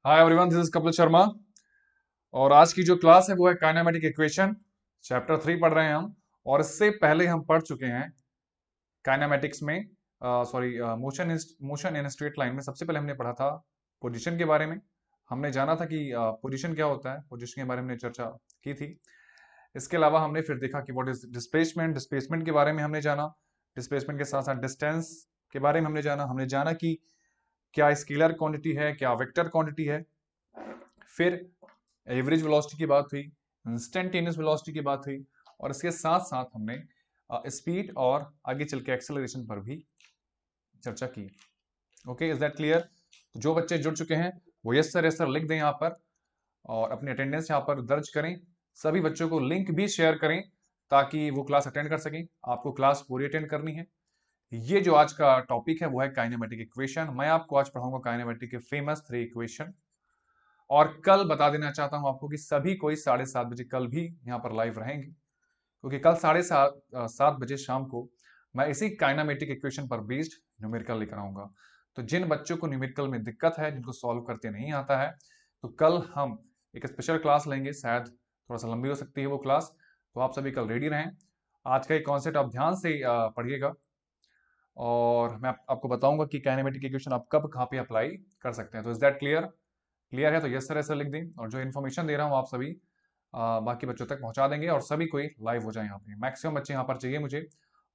Hi everyone, this is Kapil Sharma. और आज की जो क्लास है वो है काइनेमेटिक इक्वेशन। चैप्टर 3 पढ़ रहे हैं हम। और इससे पहले हम पढ़ चुके हैं काइनेमेटिक्स में, sorry, motion in straight line में। सबसे पहले हमने पढ़ा था पोजीशन के बारे में। हमने जाना था कि पोजीशन क्या होता है, पोजीशन के बारे में हमने चर्चा की थी। इसके अलावा हमने फिर देखा कि व्हाट इज डिस्प्लेसमेंट, डिस्प्लेसमेंट के बारे में हमने जाना। डिस्प्लेसमेंट के साथ साथ डिस्टेंस के बारे में हमने जाना कि क्या स्केलर क्वांटिटी है, क्या वेक्टर क्वांटिटी है। फिर एवरेज वेलोसिटी की बात हुई, इंस्टेंटेनियस वेलोसिटी की बात हुई, और इसके साथ साथ हमने स्पीड और आगे चल के एक्सेलरेशन पर भी चर्चा की। Okay, is that clear? तो जो बच्चे जुड़ चुके हैं वो यस सर लिख दें यहाँ पर, और अपनी अटेंडेंस यहाँ पर दर्ज करें। सभी बच्चों को लिंक भी शेयर करें ताकि वो क्लास अटेंड कर सकें। आपको क्लास पूरी अटेंड करनी है। ये जो आज का टॉपिक है वो है काइनेमेटिक इक्वेशन। मैं आपको आज पढ़ाऊंगा काइनेमेटिक के फेमस 3 इक्वेशन। और कल बता देना चाहता हूं आपको कि सभी कोई 7:30 बजे कल भी यहाँ पर लाइव रहेंगे, क्योंकि कल 7:30 बजे शाम को मैं इसी काइनामेटिक इक्वेशन पर बेस्ड न्यूमेरिकल लेकर आऊंगा। तो जिन बच्चों को न्यूमेरिकल में दिक्कत है, जिनको सॉल्व करते नहीं आता है, तो कल हम एक स्पेशल क्लास लेंगे। शायद थोड़ा सा लंबी हो सकती है वो क्लास, तो आप सभी कल रेडी रहें। आज का एक कॉन्सेप्ट आप ध्यान से पढ़िएगा, और मैं आपको बताऊंगा कि काइनेमेटिक इक्वेशन आप कब कहाँ पे अप्लाई कर सकते हैं। तो इज दैट क्लियर? क्लियर है तो यस सर ऐसा लिख दें, और जो इन्फॉर्मेशन दे रहा हूँ आप सभी बाकी बच्चों तक पहुंचा देंगे, और सभी कोई लाइव हो जाए। यहाँ पे मैक्सिमम बच्चे यहाँ पर चाहिए मुझे।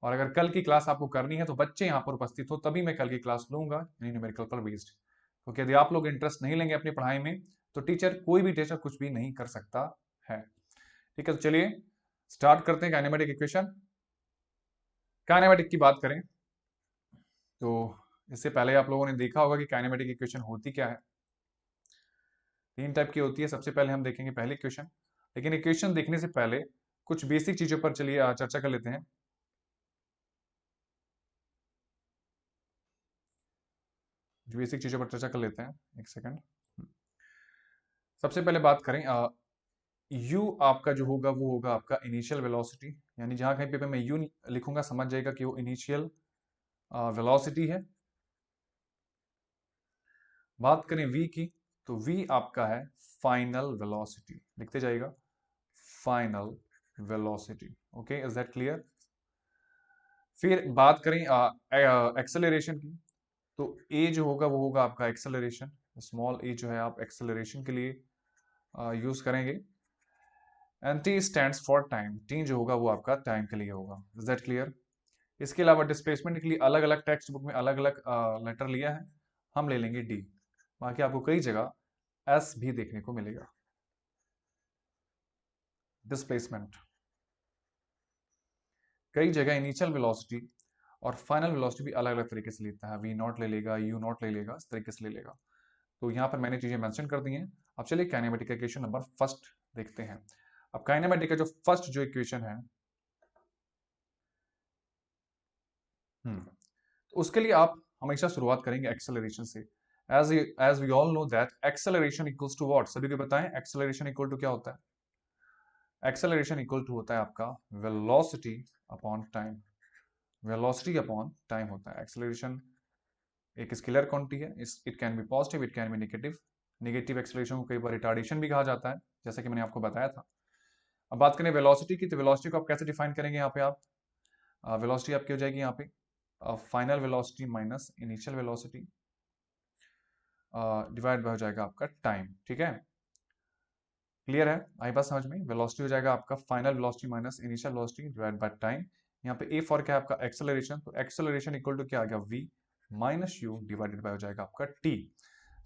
और अगर कल की क्लास आपको करनी है तो बच्चे यहाँ पर उपस्थित हो, तभी मैं कल की क्लास लूंगा, यानी न्यूमेरिकल पर बेस्ड। क्योंकि यदि आप लोग इंटरेस्ट नहीं लेंगे अपनी पढ़ाई में, तो टीचर, कोई भी टीचर कुछ भी नहीं कर सकता है। ठीक है, तो चलिए स्टार्ट करते हैं काइनेमेटिक इक्वेशन। काइनेमेटिक की बात करें तो इससे पहले आप लोगों ने देखा होगा कि काइनेमेटिक इक्वेशन होती क्या है। 3 टाइप की होती है। सबसे पहले हम देखेंगे पहली इक्वेशन। लेकिन इक्वेशन देखने से पहले कुछ बेसिक चीजों पर चलिए चर्चा कर लेते हैं। बेसिक चीजों पर चर्चा कर लेते हैं, एक सेकंड। सबसे पहले बात करें, यू आपका जो होगा वो होगा आपका इनिशियल वेलोसिटी। यानी जहां कहीं पे मैं यू लिखूंगा समझ जाएगा कि वो इनिशियल वेलोसिटी है। बात करें वी की, तो वी आपका है फाइनल वेलोसिटी। लिखते जाइएगा, final velocity. Okay, is that clear? फिर बात करें एक्सेलरेशन की, तो ए जो होगा वो होगा आपका एक्सेलरेशन। स्मॉल ए जो है आप एक्सेलरेशन के लिए यूज करेंगे। And T stands for time. T जो होगा वो आपका टाइम के लिए होगा। Is that clear? इसके अलावा डिस्प्लेसमेंट के लिए अलग अलग टेक्स्ट बुक में अलग अलग लेटर लिया है। हम ले लेंगे डी। बाकी आपको कई जगह एस भी देखने को मिलेगा। डिस्प्लेसमेंट कई जगह इनिशियल वेलोसिटी और फाइनल वेलोसिटी भी अलग अलग तरीके से लेता है। वी नॉट ले लेगा, यू नॉट ले लेगा, इस तरीके से ले लेगा। तो यहाँ पर मैंने चीजें मेंशन कर दी हैं। अब चलिए काइनेमेटिक का इक्वेशन नंबर फर्स्ट देखते हैं। अब काइनेमेटिक का जो फर्स्ट जो इक्वेशन है, तो उसके लिए आप हमेशा शुरुआत करेंगे एक्सेलरेशन से। As we all know that acceleration equals to what? सभी को बताएं, एक्सेलरेशन इक्वल टू क्या होता है? एक्सेलरेशन इक्वल टू होता है आपका velocity upon time. Velocity upon time होता है एक्सेलरेशन। एक स्केलर क्वांटिटी है। It can be positive, it can be negative. Negative acceleration को कई बार रिटार्डेशन भी कहा जाता है, जैसा कि मैंने आपको बताया था। अब बात करें वेलोसिटी की, तो वेलोसिटी को आप कैसे डिफाइन करेंगे? यहाँ पे आप वेलोसिटी आपकी हो जाएगी यहाँ पे final velocity minus initial velocity divide bye हो जाएगा आपका टाइम। ठीक है, क्लियर है? आई बात समझ में? वेलोसिटी हो जाएगा आपका final velocity minus initial velocity divide by time. यहाँ पे ए फॉर क्या है आपका? एक्सेलरेशन। तो एक्सेलरेशन इक्वल टू क्या आ गया? V minus u divided by हो जाएगा आपका टी।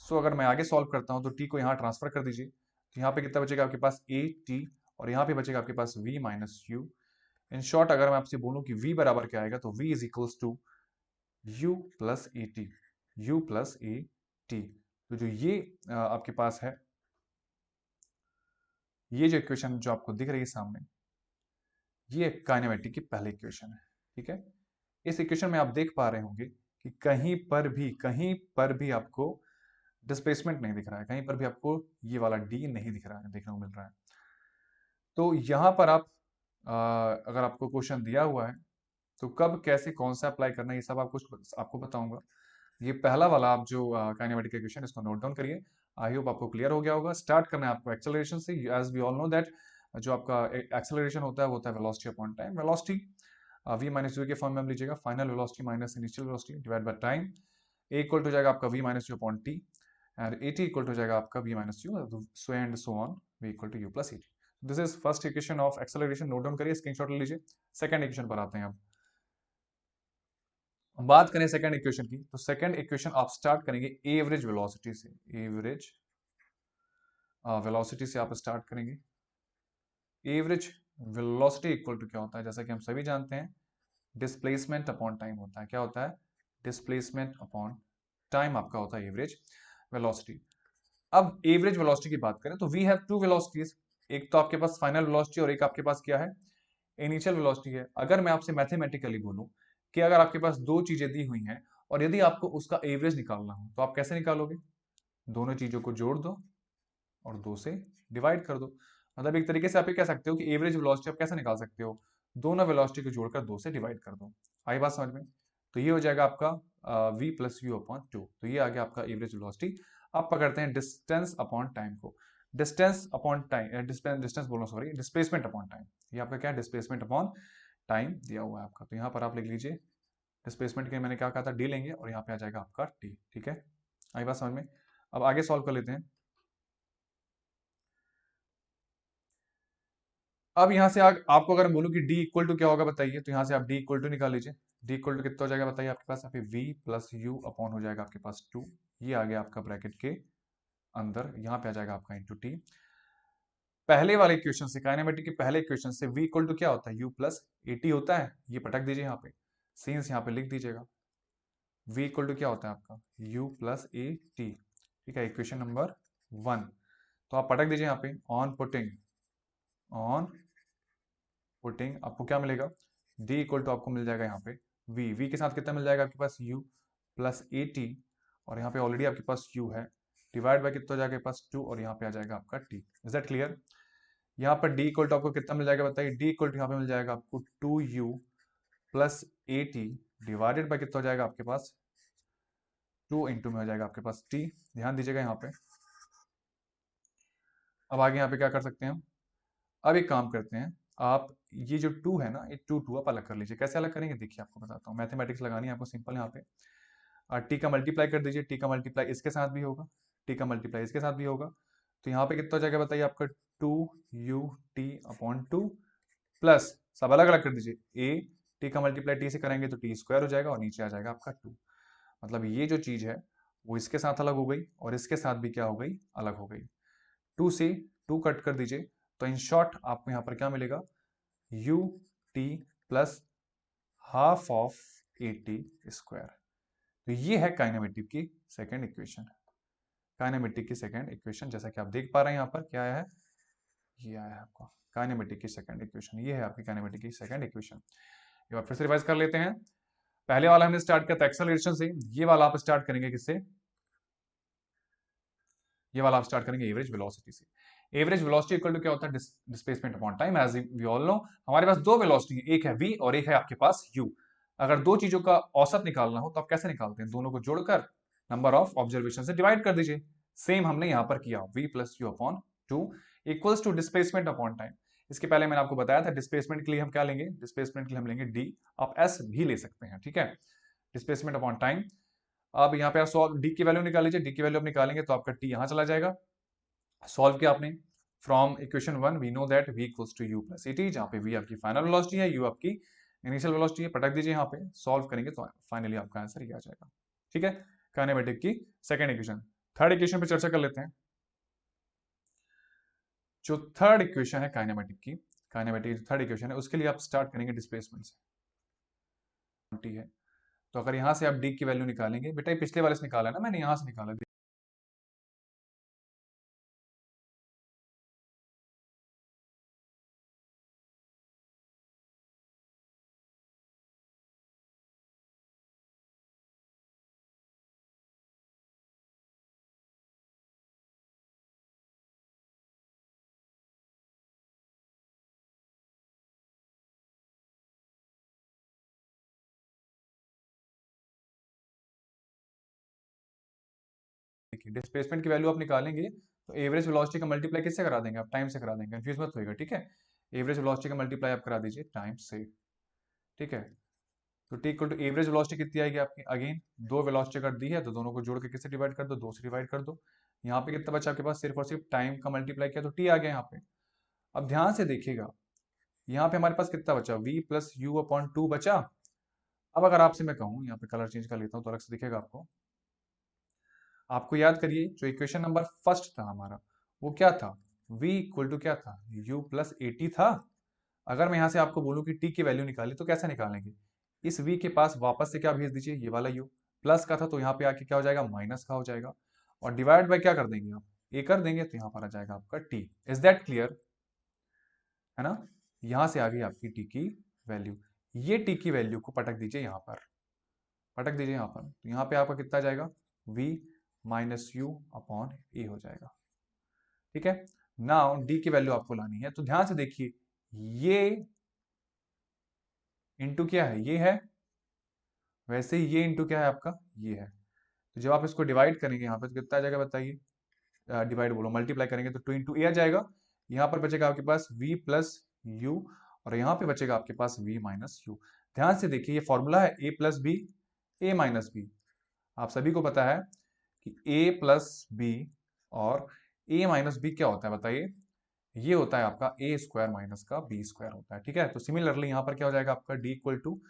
सो अगर मैं आगे सॉल्व करता हूं तो टी को यहाँ ट्रांसफर कर दीजिए, तो यहाँ पे कितना बचेगा आपके पास? ए टी, और यहाँ पे बचेगा आपके पास v minus you. In short अगर मैं आपसे बोलूं कि v बराबर क्या आएगा, तो v is equals to u plus a t. U plus a t. तो जो ये आपके पास है, ये जो इक्वेशन जो आपको दिख रही है सामने, ये काइनेमेटिक की पहली इक्वेशन है। ठीक है, इस इक्वेशन में आप देख पा रहे होंगे कि कहीं पर भी आपको डिस्प्लेसमेंट नहीं दिख रहा है, कहीं पर भी आपको ये वाला डी नहीं दिख रहा है, देखने को मिल रहा है। तो यहां पर आप अगर आपको क्वेश्चन दिया हुआ है तो कब कैसे कौन सा अप्लाई करना है, ये सब आपको बताऊंगा। ये पहला वाला आप जो काइनेमेटिक इक्वेशन इसको नोट डाउन करिए। आई होप आपको क्लियर हो गया होगा। स्टार्ट करना है आपको एक्सेलरेशन से। As we all know that जो आपका एक्सेलरेशन होता है वो होता है velocity upon time. Velocity v minus u के फॉर्म में हम लीजिएगा, final velocity minus initial velocity divide by time. A equal to जाएगा आपका v minus u upon t, and a t equal to जाएगा आपका v minus u, so and so on, v equal to u plus a t. This is first equation of acceleration, note down करिए, screenshot ले लीजिए। Second equation पर आते हैं अब। बात करें सेकंड इक्वेशन की, तो सेकंड इक्वेशन आप स्टार्ट करेंगे एवरेज वेलोसिटी से। एवरेज वेलोसिटी से आप स्टार्ट करेंगे। एवरेज वेलोसिटी इक्वल टू क्या होता है, जैसा कि हम सभी जानते हैं, डिस्प्लेसमेंट अपॉन टाइम होता है। क्या होता है? डिस्प्लेसमेंट अपॉन टाइम आपका होता है एवरेज वेलोसिटी। अब एवरेज वेलोसिटी की बात करें तो वी हैव टू वेलोसिटीज, एक तो आपके पास फाइनल वेलोसिटी और एक आपके पास क्या है, इनिशियल वेलोसिटी है। अगर मैं आपसे मैथमेटिकली बोलूं कि अगर आपके पास दो चीजें दी हुई हैं और यदि आपको उसका एवरेज निकालना हो तो आप कैसे निकालोगे? दोनों चीजों को जोड़ दो और दो से डिवाइड कर दो। मतलब एक तरीके से आप ये कह सकते हो कि एवरेज वेलोसिटी आप कैसे निकाल सकते हो? दोनों वेलोसिटी को जोड़कर दो से डिवाइड कर दो। आई बात समझ में? तो ये हो जाएगा आपका v plus u upon to. तो ये आ गया आपका एवरेज वेलोसिटी। आप पकड़ते हैं डिस्टेंस अपॉन टाइम को। डिस्टेंस अपॉन टाइम, डिस्टेंस बोलो सॉरी, डिस्प्लेसमेंट अपॉन टाइम। ये आपका क्या है? डिस्प्लेसमेंट अपॉन टाइम दिया हुआ है आपका। तो यहाँ पर आप लिख लीजिए डिस्प्लेसमेंट के मैंने क्या कहा था, डी लेंगे और यहाँ पे आ जाएगा आपका टी। ठीक है, आई बात समझ में? अब आगे सॉल्व कर लेते हैं। अब यहाँ से आपको अगर मैं बोलूँ कि d इक्वल टू क्या होगा बताइए, तो यहाँ से आप d इक्वल टू निकाल लीजिए। d इक्वल टू कितना हो जाएगा बताइए आपके पास? यहाँ पे v प्लस यू अपॉन हो जाएगा आपके पास 2। ये आ गया आपका ब्रैकेट के अंदर, यहाँ पे आ जाएगा आपका इंटू टी। पहले वाले इक्वेशन से, काइनेमेटिक के पहले इक्वेशन से v इक्वल टू क्या होता है? u प्लस ए टी होता है। ये पटक दीजिए यहाँ पे, सीन्स यहाँ पे लिख दीजिएगा। v इक्वल टू क्या होता है आपका? u plus a T. ठीक है, इक्वेशन नंबर 1। तो आप पटक दीजिए यहाँ पे, ऑन पुटिंग आपको क्या मिलेगा? d इक्वल टू आपको मिल जाएगा यहाँ पे v के साथ कितना मिल जाएगा आपके पास? u प्लस ए टी, और यहाँ पे ऑलरेडी आपके पास u है, डिवाइड बाय कितना हो जाएगा आपके पास 2, और यहाँ पे आ जाएगा आपका t। Is that clear? यहाँ पर d इक्वल टू आपको कितना मिल जाएगा बताइए? d इक्वल टू यहाँ पे मिल जाएगा आपको 2u plus a T, divided by कितना हो जाएगा आपके पास? 2 इंटू में हो जाएगा आपके पास t। ध्यान दीजिएगा यहाँ पे। अब आगे यहाँ पे क्या कर सकते हैं हम? अब एक काम करते हैं, आप ये जो 2 है ना, ये 2 आप अलग कर लीजिए। कैसे अलग करेंगे देखिए, आपको बताता हूँ। मैथमेटिक्स लगानी है आपको सिंपल। यहाँ पे टी का मल्टीप्लाई कर दीजिए। टी का मल्टीप्लाई इसके साथ भी होगा, टी का मल्टीप्लाई इसके साथ भी होगा। तो यहाँ पे कितना हो जाएगा बताइए आपका? 2u t/2 प्लस, सब अलग अलग कर दीजिए। ए टी का मल्टीप्लाई टी से करेंगे तो टी स्क्वायर हो जाएगा और नीचे आ जाएगा आपका 2। मतलब ये जो चीज है वो इसके साथ अलग हो गई और इसके साथ भी क्या हो गई? अलग हो गई। 2 से 2 कट कर दीजिए, तो इन शॉर्ट आपको यहाँ पर क्या मिलेगा? u t plus half of A T square. तो ये है काइनेमेटिक की सेकंड इक्वेशन। काइनेमेटिक की सेकंड इक्वेशन, जैसा कि आप देख पा रहे हैं यहाँ पर क्या आया है, ये आया है आपका काइनेमेटिक की सेकंड इक्वेशन। ये है आपकी काइनेमेटिक की सेकंड इक्वेशन। एक बार फिर से रिवाइज कर लेते हैं। पहले वाला हमने स्टार्ट किया था एक्सेलरेशन से, ये वाला आप स्टार्ट करेंगे किससे? ये वाला आप स्टार्ट करेंगे एवरेज वेलोसिटी से। एवरेज वेलोसिटी इक्वल टू क्या होता है? Displacement upon time. As we all know, हमारे पास दो वेलोसिटी है, एक है v और एक है आपके पास u। अगर दो चीजों का औसत निकालना हो तो आप कैसे निकालते हैं? दोनों को जोड़कर नंबर ऑफ ऑब्जर्वेशन से डिवाइड कर दीजिए। सेम हमने यहां पर किया, v plus u upon two equals to displacement upon time. इसके पहले मैंने आपको बताया था डिस्प्लेसमेंट के लिए हम क्या लेंगे? डिस्प्लेसमेंट के लिए हम लेंगे d, आप s भी ले सकते हैं। ठीक है, डिस्प्लेसमेंट अपॉन टाइम। अब यहाँ पे आप सॉल्व, डी की वैल्यू निकाल लीजिए। डी की वैल्यू आप निकालेंगे तो आपका टी यहाँ चला जाएगा। सॉल्व किया आपने, from equation 1 we know that v equals to u plus a t, जहाँ पे v आपकी फाइनल वेलोसिटी है, u आपकी इनिशियल वेलोसिटी है। पटक दीजिए यहाँ पे, सॉल्व करेंगे तो फाइनली आपका आंसर ये आ जाएगा। ठीक है, काइनेमेटिक की सेकंड इक्वेशन। थर्ड इक्वेशन पे चर्चा कर लेते हैं। जो थर्ड इक्वेशन है काइनेमेटिक की, काइनेमेटिक थर्ड इक्वेशन है, उसके लिए आप स्टार्ट करेंगे डिस्प्लेसमेंट से। ठीक है, तो अगर यहाँ से आप डी की वैल्यू निकालेंगे, बेटा ये पिछले वाले से निकाला है ना, मैंने यहाँ से निकाला। देखिए डिस्प्लेसमेंट की वैल्यू आप निकालेंगे तो एवरेज वेलोसिटी का मल्टीप्लाई किससे करा देंगे आप, टाइम से करा देंगे, कंफ्यूज मत होइएगा, ठीक है। एवरेज वेलोसिटी का मल्टीप्लाई आप करा दीजिए टाइम से, ठीक है। तो t equal to average velocity कितनी आएगी आपकी, अगेन दो वेलोसिटी अगर दी है तो दोनों को जोड़ के किससे डिवाइड कर दो, 2 से डिवाइड कर दो। यहाँ पे कितना बचा आपके पास, सिर्फ और सिर्फ टाइम का मल्टीप्लाई किया तो टी आ गया यहाँ पे। अब ध्यान से देखिएगा यहाँ पे हमारे पास कितना बचा, v प्लस यू अपॉन 2 बचा। अब अगर आपसे मैं कहूँ, यहाँ पे कलर चेंज कर लेता हूँ तो अलग से दिखेगा आपको। आपको याद करिए जो इक्वेशन नंबर फर्स्ट था हमारा वो क्या था, v इक्वल टू क्या था, u प्लस एटी था। अगर मैं यहाँ से आपको बोलूँ कि t की वैल्यू निकाली तो कैसे निकालेंगे, इस v के पास वापस से क्या भेज दीजिए, ये वाला u, प्लस का था तो यहाँ पे आके क्या हो जाएगा, माइनस का हो जाएगा, और डिवाइड बाय क्या कर देंगे आप, a कर देंगे तो यहाँ पर आ जाएगा आपका t। इज दैट क्लियर, है ना। यहां से आ गई आपकी t की वैल्यू, ये t की वैल्यू को पटक दीजिए यहाँ पर, पटक दीजिए यहाँ पर, तो यहाँ पे आपका कितना जाएगा, v माइनस यू अपॉन ए हो जाएगा, ठीक है। नाउ d की वैल्यू आपको लानी है, तो ध्यान से देखिए ये इंटू क्या है, ये है, वैसे ही ये इंटू क्या है आपका, ये है। तो जब आप इसको डिवाइड करेंगे यहाँ पे तो कितना आ जाएगा बताइए, डिवाइड बोलो मल्टीप्लाई करेंगे तो 2 इंटू ए आ जाएगा। यहाँ पर बचेगा आपके पास v प्लस यू, और यहाँ पे बचेगा आपके पास v माइनस यू। ध्यान से देखिए ये फॉर्मूला है a plus b a minus b. आप सभी को पता है कि a प्लस बी और a माइनस बी क्या होता है बताइए, ये होता है आपका ए स्क्वायर माइनस का बी स्क्वायर होता है, ठीक है। तो सिमिलरली यहाँ पर क्या हो जाएगा आपका d equal to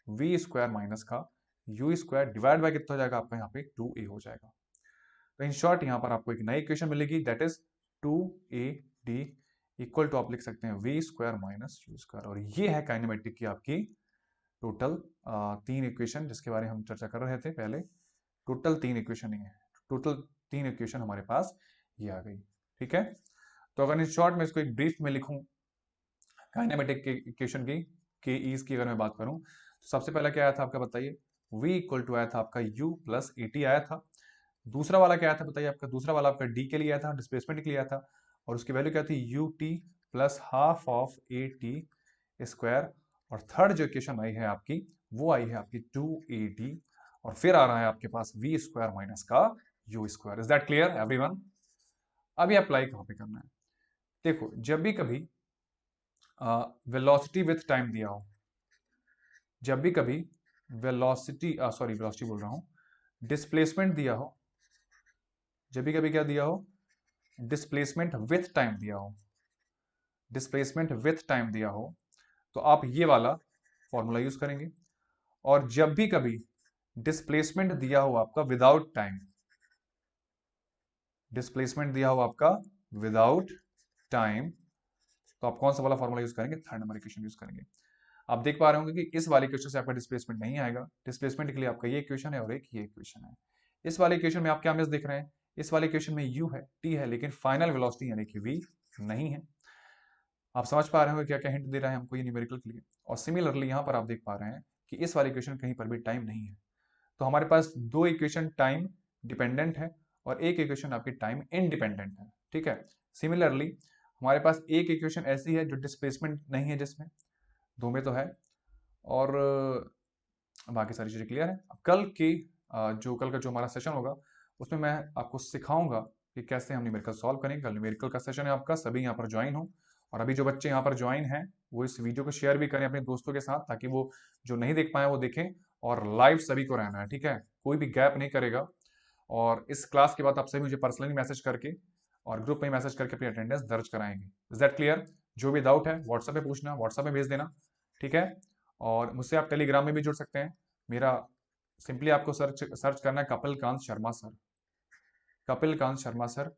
v square minus का यू स्क्वायर डिवाइड बाय कितना हो जाएगा आपका यहाँ पे 2a हो जाएगा। तो इन शॉर्ट यहाँ पर आपको एक नई इक्वेशन मिलेगी that is 2ad equal to आप लिख सकते हैं v square minus u square, और ये है काइनेमेटिक की आपकी टोटल 3 इक्वेशन जिसके बारे में हम चर्चा कर रहे थे पहले। टोटल 3 इक्वेशन ही है, टोटल 3 इक्वेशन हमारे पास ये आ गई, ठीक है। तो अगर इन शॉर्ट में इसको एक ब्रीफ में लिखूं काइनेमेटिक के इक्वेशन की, के ईज की अगर मैं बात करूं तो सबसे पहला क्या आया था आपका बताइए, v इक्वल टू आया था आपका u प्लस एटी आया था। दूसरा वाला क्या आया था बताइए आपका, दूसरा वाला आपका d के लिए आया था, डिस्प्लेसमेंट के लिए आया था, और उसकी वैल्यू क्या थी u t plus half of A T square. और थर्ड जो इक्वेशन आई है आपकी वो आई है आपकी 2ad, और फिर आ रहा है आपके पास v स्क्वायर माइनस का u square. Is that clear everyone. अभी अप्लाई कहां पे करना है, देखो जब भी कभी वेलोसिटी विथ टाइम दिया हो, जब भी कभी वेलोसिटी वेलोसिटी बोल रहा हूं, डिस्प्लेसमेंट दिया हो, जब भी कभी क्या दिया हो, डिस्प्लेसमेंट विथ टाइम दिया हो, डिस्प्लेसमेंट विथ टाइम दिया हो, तो आप ये वाला फॉर्मूला यूज करेंगे। और जब भी कभी डिस्प्लेसमेंट दिया हो आपका विदाउट टाइम, डिस्प्लेसमेंट दिया हो आपका विदाउट टाइम, तो आप कौन सा वाला फॉर्मूला यूज करेंगे, थर्ड नंबर इक्वेशन यूज करेंगे। आप देख पा रहे होंगे कि इस वाले इक्वेशन से आपका डिस्प्लेसमेंट नहीं आएगा, डिस्प्लेसमेंट के लिए आपका ये इक्वेशन है और एक ये इक्वेशन है। इस वाले इक्वेशन में आप क्या मिस देख रहे हैं, इस वाले इक्वेशन में u है, t है, लेकिन फाइनल वेलोसिटी यानी कि v नहीं है। आप समझ पा रहे होंगे क्या क्या हिंट दे रहा है हमको ये न्यूमेरिकल के लिए। और सिमिलरली यहाँ पर आप देख पा रहे हैं कि इस वाले इक्वेशन कहीं पर भी टाइम नहीं है। तो हमारे पास दो इक्वेशन टाइम डिपेंडेंट है और एक इक्वेशन आपकी टाइम इंडिपेंडेंट है, ठीक है। सिमिलरली हमारे पास एक इक्वेशन ऐसी है जो डिस्प्लेसमेंट नहीं है जिसमें, दो में तो है, और बाकी सारी चीज़ें क्लियर है। अब कल का जो हमारा सेशन होगा उसमें मैं आपको सिखाऊंगा कि कैसे हम न्यूमेरिकल सॉल्व करेंगे। कल न्यूमेरिकल का सेशन है आपका, सभी यहाँ पर ज्वाइन हो, और अभी जो बच्चे यहाँ पर ज्वाइन हैं वो इस वीडियो को शेयर भी करें अपने दोस्तों के साथ, ताकि वो जो नहीं देख पाए वो देखें। और लाइव सभी को रहना है, ठीक है, कोई भी गैप नहीं करेगा। और इस क्लास के बाद आप सभी मुझे पर्सनली मैसेज करके और ग्रुप में मैसेज करके अपनी अटेंडेंस दर्ज कराएंगे। Is that clear. जो भी डाउट है व्हाट्सएप पे पूछना, व्हाट्सएप में भेज देना, ठीक है। और मुझसे आप टेलीग्राम में भी जुड़ सकते हैं। मेरा सिंपली आपको सर्च करना है कपिल कांत शर्मा सर, कपिल कांत शर्मा सर,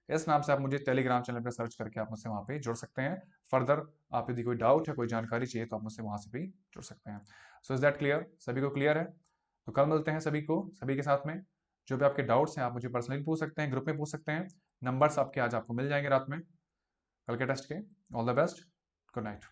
इस नाम से आप मुझे टेलीग्राम चैनल पर सर्च करके आप मुझसे वहां पे जुड़ सकते हैं। फर्दर आप यदि कोई डाउट है, कोई जानकारी चाहिए तो आप मुझसे वहां से भी जुड़ सकते हैं। सो इज दैट क्लियर, सभी को क्लियर है। तो कल मिलते हैं सभी को, सभी के साथ में। जो भी आपके डाउट्स हैं आप मुझे पर्सनली पूछ सकते हैं, ग्रुप में पूछ सकते हैं। नंबर्स आपके आज आपको मिल जाएंगे रात में कल के टेस्ट के। All the best, good night.